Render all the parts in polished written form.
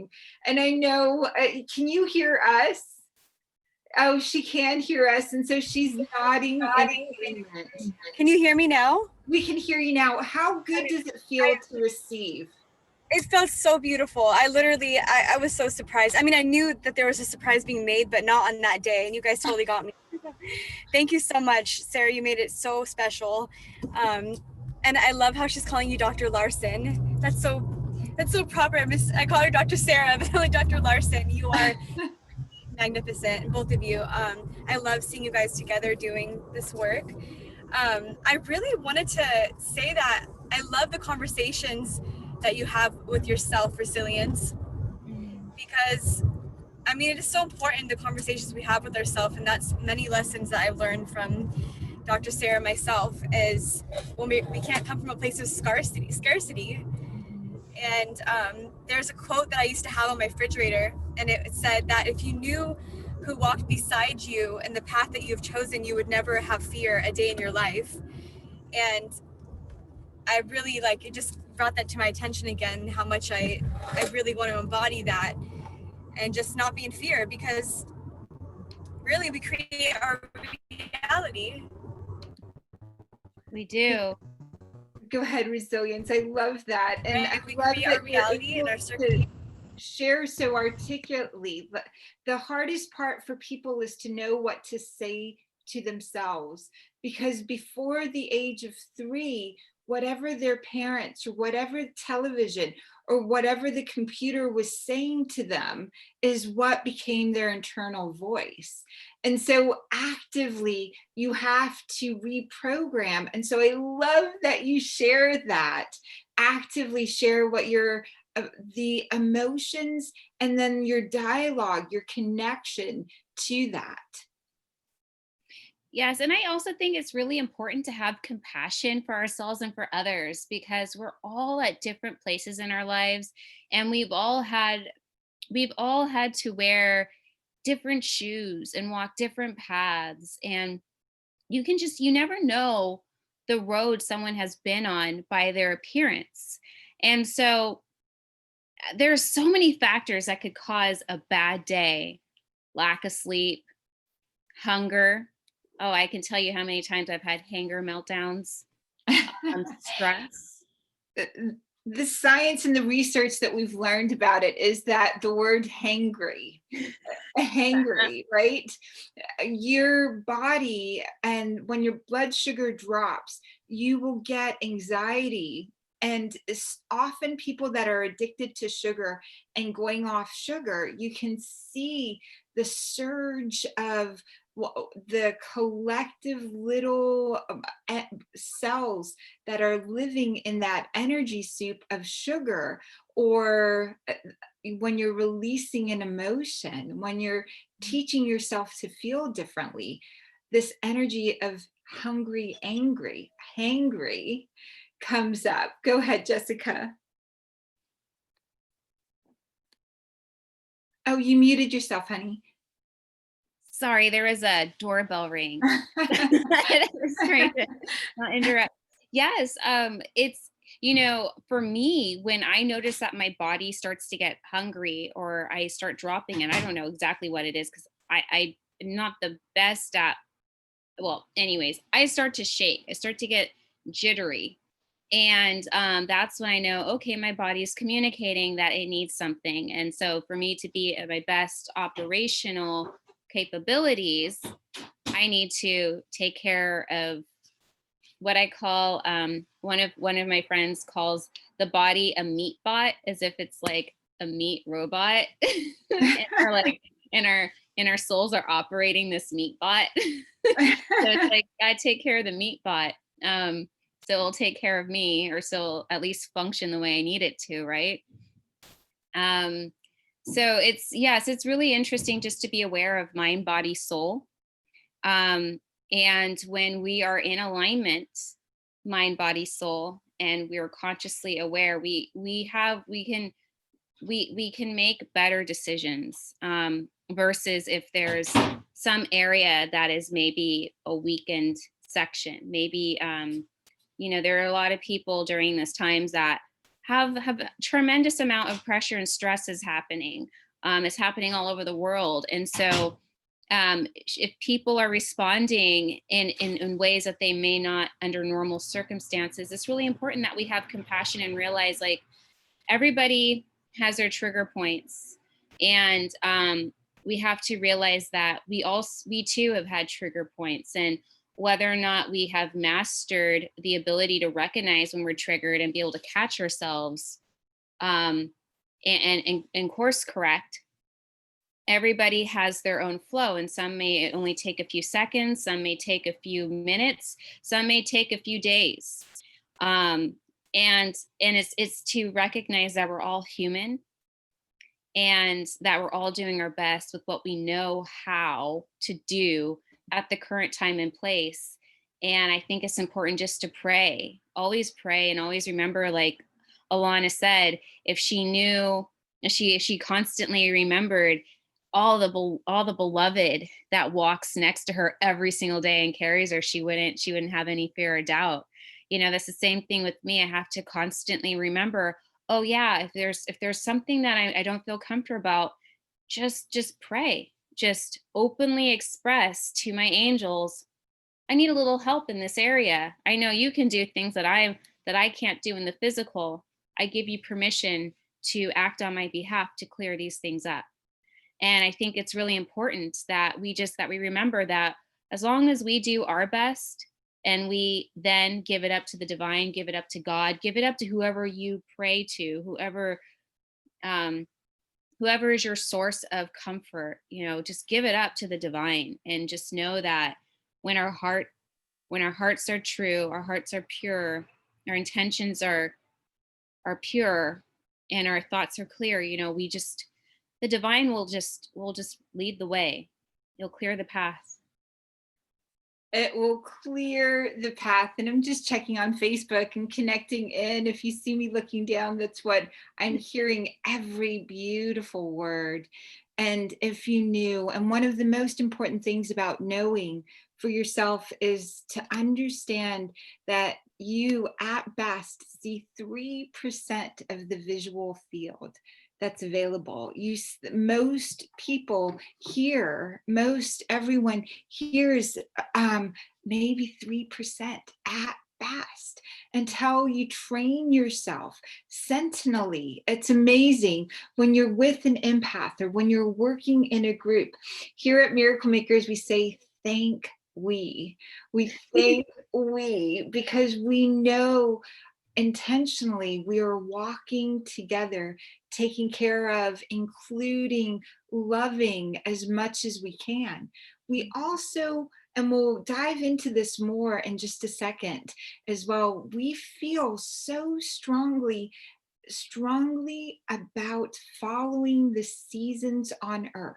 amazing. And I know, can you hear us? Oh, she can hear us. And so she's nodding in agreement. Can you hear me now? We can hear you now. How good does it feel to receive? It felt so beautiful. I was so surprised. I mean, I knew that there was a surprise being made, but not on that day. And you guys totally got me. Thank you so much, Sarah. You made it so special. And I love how she's calling you Dr. Larsen. That's so proper. I call her Dr. Sarah, but only Dr. Larsen. You are magnificent, both of you. I love seeing you guys together doing this work. I really wanted to say that I love the conversations that you have with your self-resilience, because I mean, it is so important, the conversations we have with ourselves, and that's many lessons that I've learned from Dr. Sarah myself, is when we can't come from a place of scarcity. And there's a quote that I used to have on my refrigerator, and it said that if you knew who walked beside you and the path that you've chosen, you would never have fear a day in your life. And I really it just brought that to my attention again, how much I really want to embody that and just not be in fear, because really we create our reality. We do. Go ahead, resilience. I love that. And right? I love that our reality and our circumstances. Share so articulately. But the hardest part for people is to know what to say to themselves, because before the age of 3, whatever their parents or whatever television or whatever the computer was saying to them is what became their internal voice. And so actively you have to reprogram. And so I love that you share that, actively share what the emotions, and then your dialogue, your connection to that. Yes, and I also think it's really important to have compassion for ourselves and for others, because we're all at different places in our lives, and we've all had to wear different shoes and walk different paths, and you never know the road someone has been on by their appearance. And so there's so many factors that could cause a bad day: lack of sleep, hunger. Oh, I can tell you how many times I've had hanger meltdowns, stress. The science and the research that we've learned about it is that the word hangry, right? Your body, and when your blood sugar drops, you will get anxiety. And often people that are addicted to sugar and going off sugar, you can see the surge of the collective little cells that are living in that energy soup of sugar. Or when you're releasing an emotion, when you're teaching yourself to feel differently, this energy of hungry, angry, hangry comes up. Go ahead, Jessica. Oh, you muted yourself, honey. Sorry, there was a doorbell ring. I was trying to not interrupt. Yes, it's, for me, when I notice that my body starts to get hungry or I start dropping, and I don't know exactly what it is, because I'm not the best at, well, anyways, I start to shake. I start to get jittery. And that's when I know, okay, my body is communicating that it needs something. And so for me to be at my best operational capabilities, I need to take care of what I call, one of my friends calls the body a meat bot, as if it's like a meat robot. and our souls are operating this meat bot. So it's like I take care of the meat bot, so it'll take care of me, or so it'll at least function the way I need it to, right? So it's really interesting just to be aware of mind, body, soul. And when we are in alignment, mind, body, soul, and we are consciously aware, we can make better decisions, versus if there's some area that is maybe a weakened section. Maybe, there are a lot of people during this times that have a tremendous amount of pressure and stress is happening. It's happening all over the world. And so if people are responding in ways that they may not under normal circumstances, it's really important that we have compassion and realize, like, everybody has their trigger points. And we have to realize that we too have had trigger points, and whether or not we have mastered the ability to recognize when we're triggered and be able to catch ourselves and course correct. Everybody has their own flow, and some may only take a few seconds, some may take a few minutes, some may take a few days. And it's to recognize that we're all human, and that we're all doing our best with what we know how to do at the current time and place. And I think it's important just to pray, and always remember, like Alanna said, if she constantly remembered all the beloved that walks next to her every single day and carries her, she wouldn't have any fear or doubt. That's the same thing with me. I have to constantly remember, oh yeah, if there's something that I don't feel comfortable about, just pray, just openly express to my angels, I need a little help in this area. I know you can do things that I can't do in the physical. I give you permission to act on my behalf to clear these things up. And I think it's really important that we remember that as long as we do our best, and we then give it up to the divine, give it up to God, give it up to whoever you pray to, whoever is your source of comfort, just give it up to the divine, and just know that when our hearts are true, our hearts are pure, our intentions are pure, and our thoughts are clear, the divine will just lead the way. You'll clear the path. It will clear the path. And I'm just checking on Facebook and connecting in. If you see me looking down, that's what I'm hearing, every beautiful word. And if you knew, and one of the most important things about knowing for yourself is to understand that you at best see 3% of the visual field that's available. Most people here, everyone hears maybe 3% at best, until you train yourself sentinelly. It's amazing when you're with an empath or when you're working in a group. Here at Miracle Makers, we say thank we thank we, because we know intentionally we are walking together, taking care of, including, loving as much as we can. We also, and we'll dive into this more in just a second as well, we feel so strongly about following the seasons on Earth.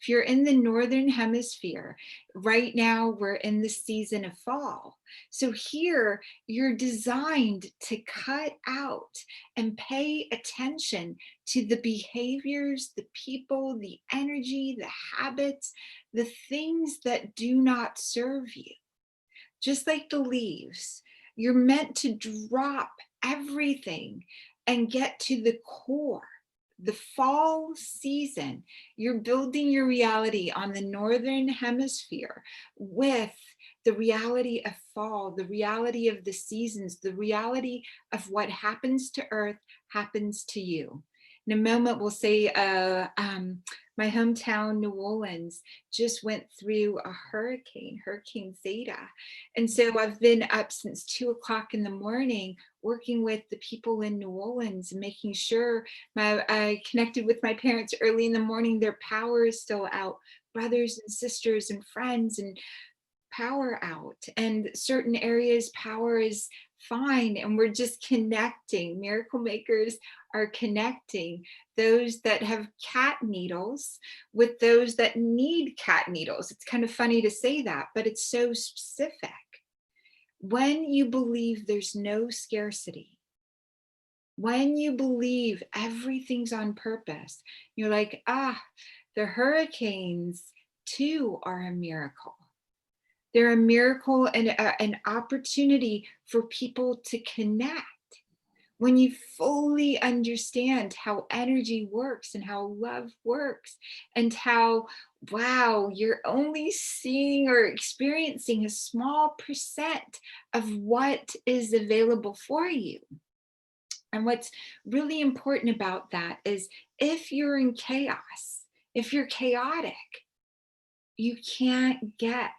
If you're in the Northern Hemisphere, right now we're in the season of fall. So here you're designed to cut out and pay attention to the behaviors, the people, the energy, the habits, the things that do not serve you. Just like the leaves, you're meant to drop everything and get to the core. The fall season, you're building your reality on the Northern Hemisphere with the reality of fall, the reality of the seasons, the reality of what happens to Earth happens to you. In a moment, we'll say my hometown, New Orleans, just went through a Hurricane Zeta. And so I've been up since 2:00 in the morning working with the people in New Orleans, making sure I connected with my parents early in the morning. Their power is still out, brothers and sisters and friends, and power out. And certain areas, power is fine, and we're just connecting. Miracle Makers are connecting those that have cat needles with those that need cat needles. It's kind of funny to say that, but it's so specific. When you believe there's no scarcity, when you believe everything's on purpose, you're like, the hurricanes too are a miracle. They're a miracle and an opportunity for people to connect. when you fully understand how energy works and how love works, and how, wow, you're only seeing or experiencing a small percent of what is available for you. And what's really important about that is, if you're in chaos, if you're chaotic, you can't get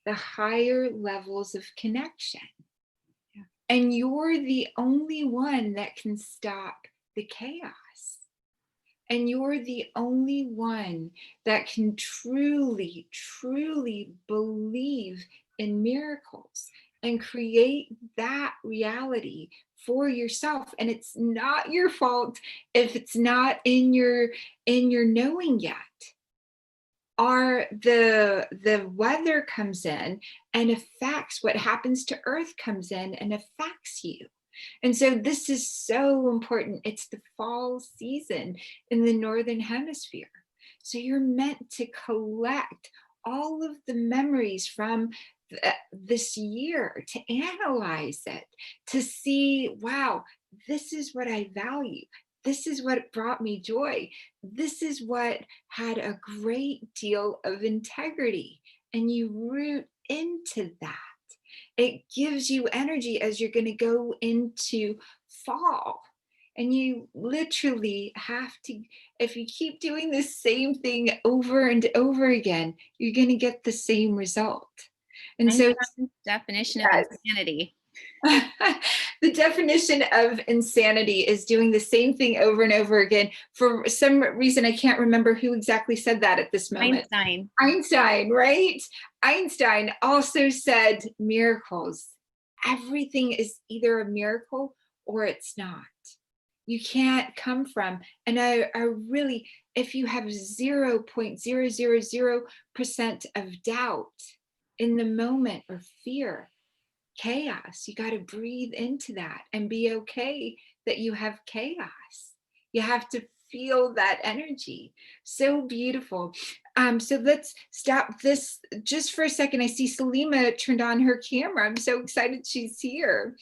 the higher levels of connection. And you're the only one that can stop the chaos. And you're the only one that can truly, truly believe in miracles and create that reality for yourself. And it's not your fault if it's not in your knowing yet. Or the weather comes in and affects what happens to Earth, comes in and affects you. And so this is so important. It's the fall season in the Northern Hemisphere. So you're meant to collect all of the memories from this year, to analyze it, to see, wow, this is what I value. This is what brought me joy. This is what had a great deal of integrity. And you root into that. It gives you energy as you're going to go into fall. And you literally have to, if you keep doing the same thing over and over again, you're going to get the same result. And so, definition of insanity. The definition of insanity is doing the same thing over and over again. For some reason, I can't remember who exactly said that at this moment. Einstein, right? Einstein also said miracles. Everything is either a miracle or it's not. You can't come from, and I really, if you have 0.000% of doubt in the moment, or fear, chaos, you got to breathe into that and be okay that you have chaos. You have to feel that energy. So beautiful. So let's stop this just for a second. I see Salima turned on her camera. I'm so excited she's here.